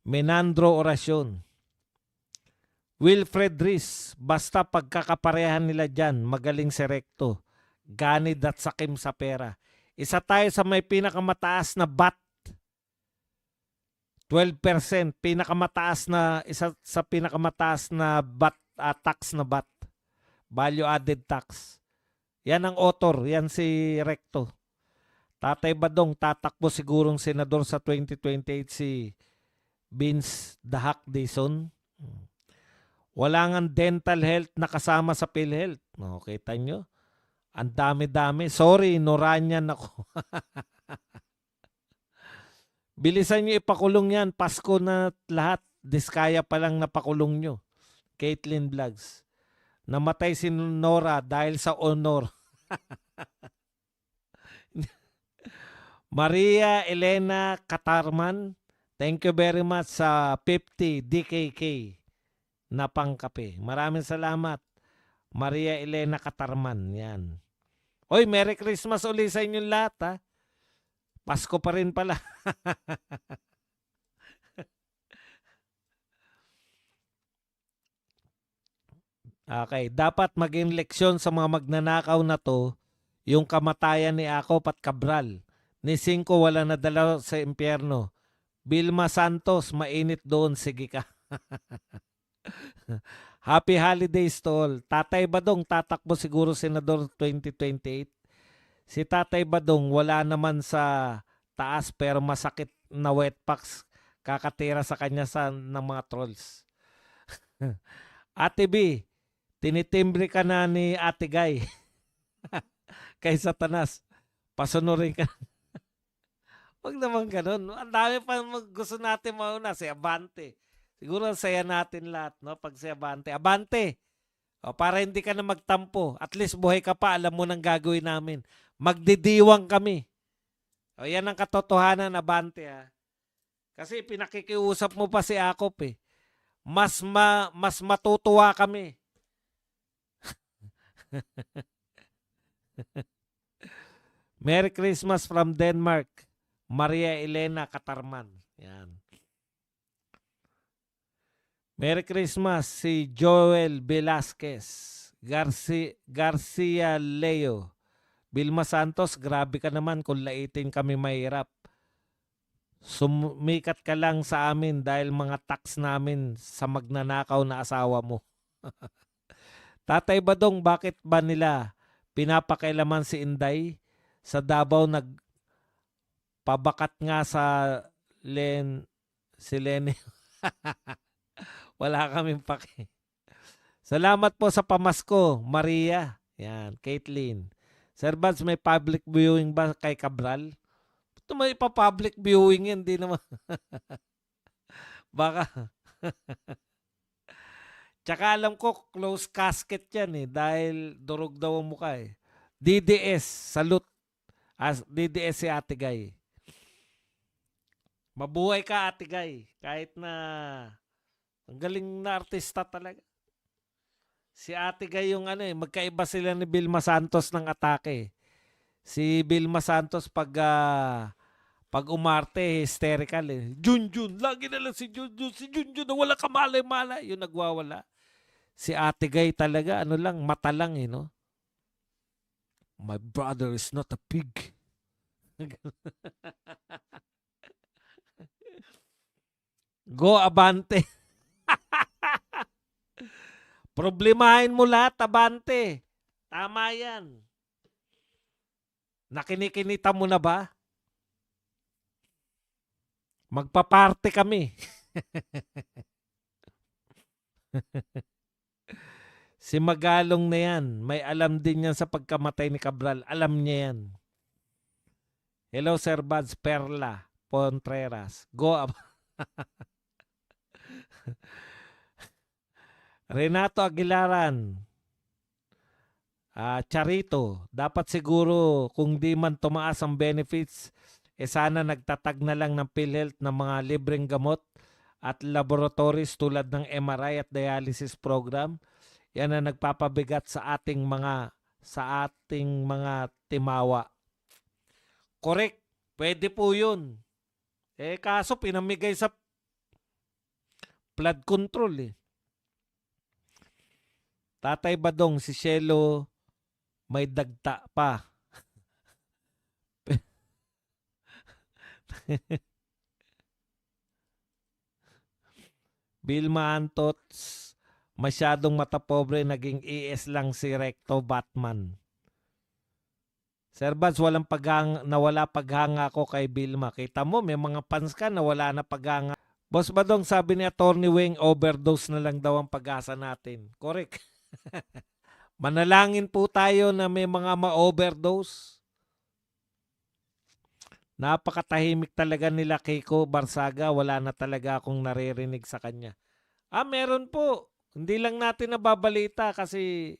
Menandro Orasyon. Wilfred Riz, basta pagkakaparehan nila dyan, magaling si Recto. Ganid at sakim sa pera. Isa tayo sa may pinakamataas na bat. 12%. Pinakamataas na, isa sa pinakamataas na bat, tax na bat. Value added tax. Yan ang author. Yan si Recto. Tatay Badong, tatakbo sigurong senador sa 2028 si Vince Dahak Dizon. Wala nga dental health na kasama sa PhilHealth. No, kita nyo? Ang dami-dami. Sorry, Noranyan ako. Bilisan nyo ipakulong yan. Pasko na lahat. Diskaya pa lang napakulong nyo. Caitlyn Vlogs. Namatay si Nora dahil sa honor. Maria Elena Katarman. Thank you very much sa 50 DKK na pangkape. Maraming salamat. Maria Elena Katarman. Yan. Oy, Merry Christmas ulit sa inyong lahat, ha? Pasko pa rin pala. Okay, dapat maging leksyon sa mga magnanakaw na to yung kamatayan ni Akop at Cabral. Ni Cinco wala nadala sa impyerno. Vilma Santos, mainit doon. Sige ka. Happy holidays to all. Tatay Badong, tatakbo siguro senador 2028. Si Tatay Badong, wala naman sa taas pero masakit na wetpacks kakatira sa kanya ng mga trolls. Ate B, tinitimbre ka na ni Ate Guy. Kay Satanas, pasunurin ka. Wag naman ganun. Ang dami pa gusto natin mauna. Si Abante. Siguro saya natin lahat, no? Pag si Abante. Abante! O, para hindi ka na magtampo. At least buhay ka pa. Alam mo nang gagawin namin. Magdidiwang kami. O, yan ang katotohanan, Abante, ha? Kasi pinakikiusap mo pa si Akop, eh. Mas matutuwa kami. Merry Christmas from Denmark. Maria Elena Katarman. Yan. Merry Christmas si Joel Velasquez. Garcia Leo. Vilma Santos, grabe ka naman kung laitin kami mahirap. Sumikat ka lang sa amin dahil mga tax namin sa magnanakaw na asawa mo. Tatay Badong, bakit ba nila pinapakailaman si Inday? Sa Davao nagpabakat nga sa si Lenny. Wala kaming paki. Salamat po sa pamasko, Maria. Yan, Caitlyn. Sir Bads, may public viewing ba kay Cabral? Ito may pa-public viewing yan, di naman. Baka. Tsaka alam ko, close casket yan eh, dahil durog daw ang mukha eh. DDS, salute. DDS si Ate Guy. Mabuhay ka, Ate Guy. Kahit na ang galing na artista talaga. Si Ate Guy yung ano eh, magkaiba sila ni Vilma Santos ng atake. Si Vilma Santos pag umarte, hysterical eh. Junjun, lagi na lang si Junjun. Si Junjun na wala kamalay-malay. Yung nagwawala. Si Ate Guy talaga, ano lang, mata lang eh, no? My brother is not a pig. Go Abante. Problemahin mo lahat, Abante. Tama yan. Nakinikinita mo na ba? Magpaparte kami. Si Magalong na yan. May alam din yan sa pagkamatay ni Cabral. Alam niya yan. Hello, Sir Bads. Perla Pontreras. Go Renato Aguilaran. Charito. Dapat siguro kung di man tumaas ang benefits, sana nagtatag na lang ng PhilHealth ng mga libreng gamot at laboratories tulad ng MRI at dialysis program. Yan ang nagpapabigat sa ating mga timawa. Correct. Pwede po yun. Kaso pinamigay sa flood control eh. Tatay Badong, si Shelo may dagta pa. Vilma Antots, masyadong matapobre, naging ES lang si Recto Batman. Sir Bads, nawala paghanga ko kay Vilma. Kita mo, may mga fans ka na wala na paghanga. Boss Badong, sabi ni Attorney Wing, overdose na lang daw ang pag-asa natin. Correct. Manalangin po tayo na may mga ma-overdose. Napakatahimik talaga nila Keiko Barsaga. Wala na talaga akong naririnig sa kanya. Meron po. Hindi lang natin nababalita kasi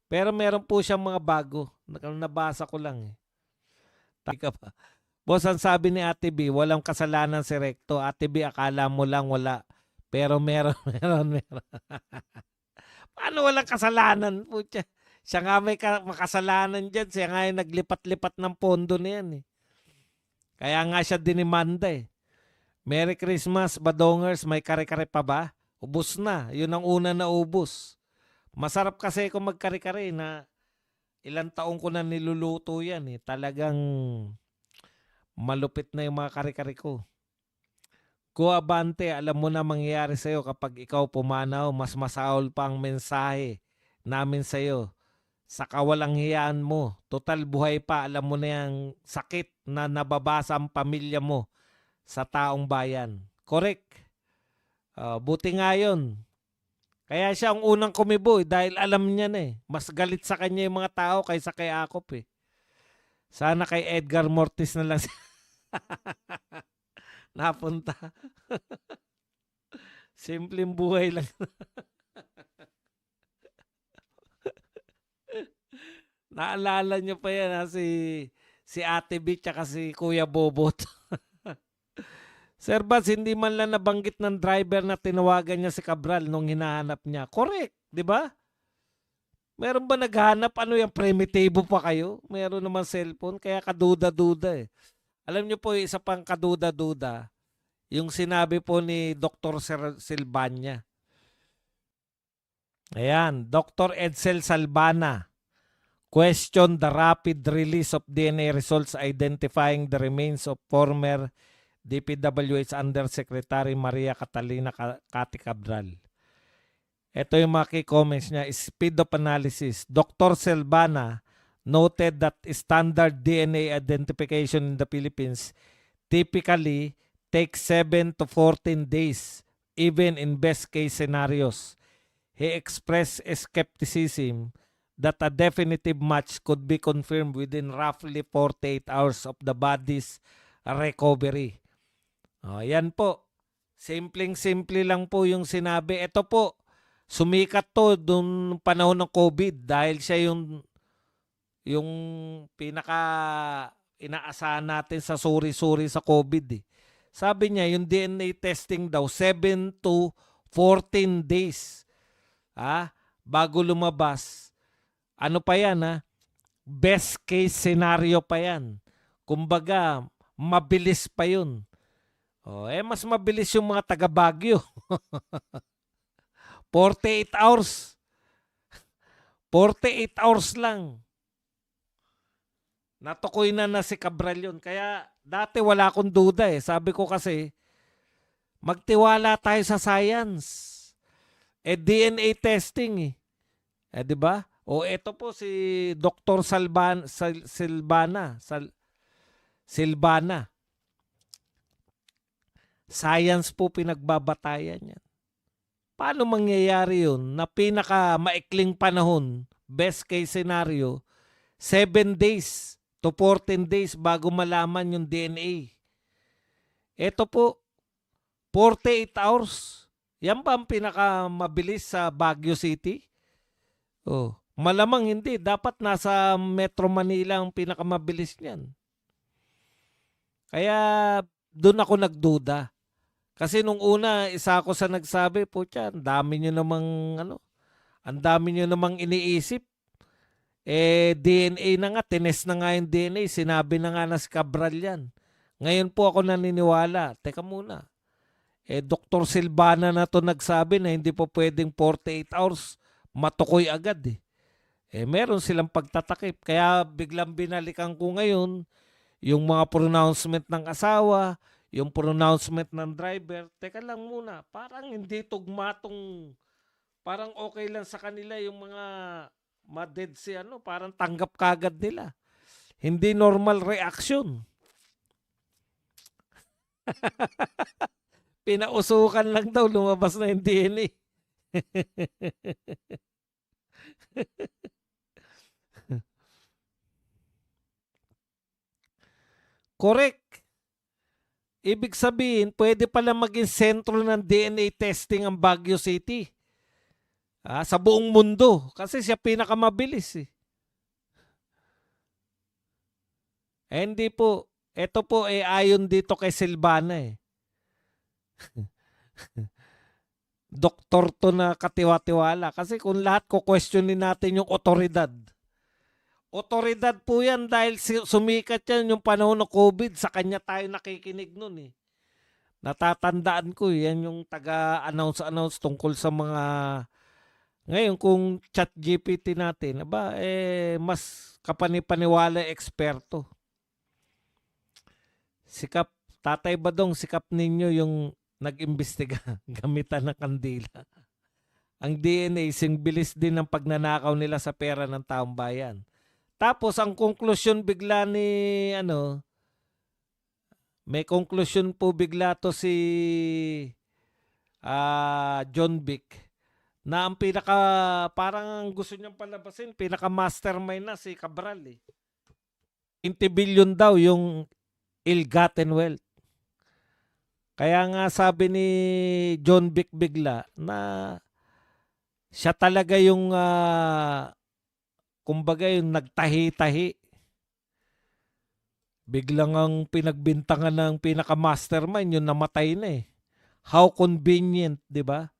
pero meron po siyang mga bago. Nabasa ko lang eh. Taka pa. Boss, ang sabi ni Ate B, walang kasalanan si Recto. Ate B, akala mo lang wala. Pero meron. Paano walang kasalanan? Pucha. Siya nga may makasalanan dyan. Siya nga yung naglipat-lipat ng pondo na yan eh. Kaya nga siya dinimanda eh. Merry Christmas, Badongers. May kare-kare pa ba? Ubus na. Yun ang una na ubus. Masarap kasi kung magkare-kare na ilang taong ko na niluluto yan eh. Talagang malupit na yung mga kare-kare ko. Go Abante, alam mo na mangyayari sa'yo kapag ikaw pumanaw, mas masaol pa ang mensahe namin sa'yo. Sa kawalang hiyaan mo, total buhay pa, alam mo na yung sakit na nababasa ang pamilya mo sa taong bayan. Correct. Buti nga yun. Kaya siya ang unang kumibo dahil alam niya na eh. Mas galit sa kanya yung mga tao kaysa kay Akop eh. Sana kay Edgar Mortis na lang napunta. Simpleng buhay lang. Naalala niyo pa yan ha, si Ate B tsaka si Kuya Bobot. Sir Baz, hindi man lang nabanggit ng driver na tinawagan niya si Cabral nung hinahanap niya. Correct, di ba? Meron ba naghanap? Ano yung primitibo pa kayo? Meron naman cellphone, kaya kaduda-duda eh. Alam niyo po, isa pang kaduda-duda, yung sinabi po ni Dr. Silvania. Ayan, Dr. Edsel Salbana. Question the rapid release of DNA results identifying the remains of former DPWH Undersecretary Maria Catalina Cathy Cabral. Ito yung mga key comments niya. Speed of analysis. Dr. Silvana noted that standard DNA identification in the Philippines typically takes 7 to 14 days, even in best case scenarios. He expressed skepticism that a definitive match could be confirmed within roughly 48 hours of the body's recovery. Yan po. Simpleng-simple lang po yung sinabi. Ito po, sumikat to doon panahon ng COVID dahil siya yung pinaka inaasahan natin sa suri-suri sa COVID. Sabi niya, yung DNA testing daw, 7 to 14 days. Bago lumabas. Ano pa yan Best case scenario pa yan. Kumbaga, mabilis pa yun. Mas mabilis yung mga taga Baguio. 48 hours. 48 hours lang. Natukoy na si Cabral yun. Kaya dati wala akong duda eh. Sabi ko kasi, magtiwala tayo sa science. DNA testing eh. Di ba? Ito po si Dr. Silvana. Science po pinagbabatayan yan. Paano mangyayari yun na pinaka maikling panahon, best case scenario, 7 days to 14 days bago malaman yung DNA. Ito po, 48 hours. Yan ba ang pinaka mabilis sa Baguio City? Malamang hindi. Dapat nasa Metro Manila ang pinaka mabilis niyan. Kaya doon ako nagduda. Kasi nung una, isa ako sa nagsabi, putya, ang dami nyo namang iniisip. DNA na nga, tinest na nga yung DNA, sinabi na nga na si Cabral yan. Ngayon po ako naniniwala, teka muna, Dr. Silvana na to nagsabi na hindi po pwedeng 48 hours, matukoy agad eh. Meron silang pagtatakip. Kaya biglang binalikan ko ngayon yung mga pronouncement ng asawa, yung pronouncement ng driver. Teka lang muna, parang hindi tugma tong, parang okay lang sa kanila yung mga ma-dead si ano, parang tanggap kagad nila. Hindi normal reaction. Pinausukan lang daw, lumabas na yung DNA. Correct. Ibig sabihin, pwede pala maging sentro ng DNA testing ang Baguio City. Sa buong mundo. Kasi siya pinakamabilis eh. Hindi po. Ito po ayon dito kay Silvana eh. Doktor to na katiwa-tiwala. Kasi kung lahat questionin natin yung otoridad. Otoridad po yan dahil sumikat yan yung panahon ng COVID. Sa kanya tayo nakikinig nun eh. Natatandaan ko yan yung taga-announce tungkol sa mga... Ngayon kung chat GPT natin, mas kapanipaniwala eksperto. Sikap, Tatay Badong, sikap ninyo yung nag-imbestiga gamitan ng kandila. Ang DNA, singbilis din ng pagnanakaw nila sa pera ng taong bayan. Tapos ang konklusyon bigla ni may konklusyon po bigla to si John Vic na ang parang gusto niyang palabasin, pinaka-mastermind na si Cabral eh. 20 billion daw yung ill-gotten wealth. Kaya nga sabi ni John Vic bigla na siya talaga yung kumbaga yung nagtahi-tahi. Biglang ang pinagbintangan ng pinaka-mastermind yung namatay na eh. How convenient, di ba?